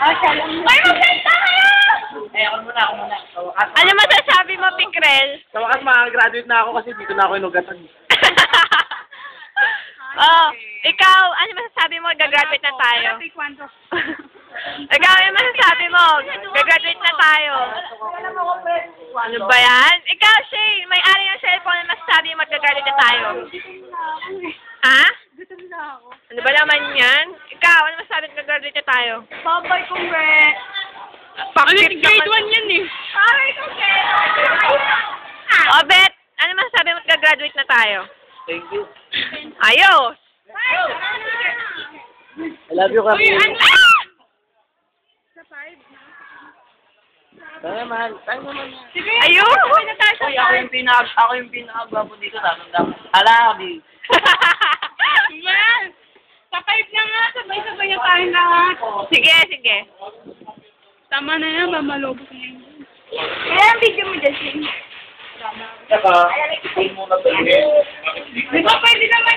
Ay, magsalita kayo! Ako muna. Sa wakas, Ano masasabi mo, Pinkrel? sa wakas makagraduate na ako kasi dito na ako inugatan. Oh, ikaw, ano masasabi mo? Gagraduate na tayo. Ikaw, ano masasabi mo? Gagraduate na tayo. Ano ba yan? Ikaw, Shay, may-ari ng cellphone, ano masasabi mo? Gagraduate na tayo. Ha? Ano ba naman yan? Ikaw, ano masasabi mo? Gagraduate na tayo. Babay ko, Bre. Pakit Grade 1 yan eh. Babay ko, O, Bet, ano masasabi mo? Gagraduate na tayo. Thank you. Ayos! I love you, Kami. Ah! Tayo naman. Ayun! Uy, ako yung pinaka-gwapo dito. Tatanda ko. Hala ako di. Man! Sa 5 na nga, sabay-sabay na tayong lahat. Sige. Tama na yan, mamalobos na yun. Kaya ang video mo dyan, Sing. Saka, hindi mo na tayo. Di ba pwede naman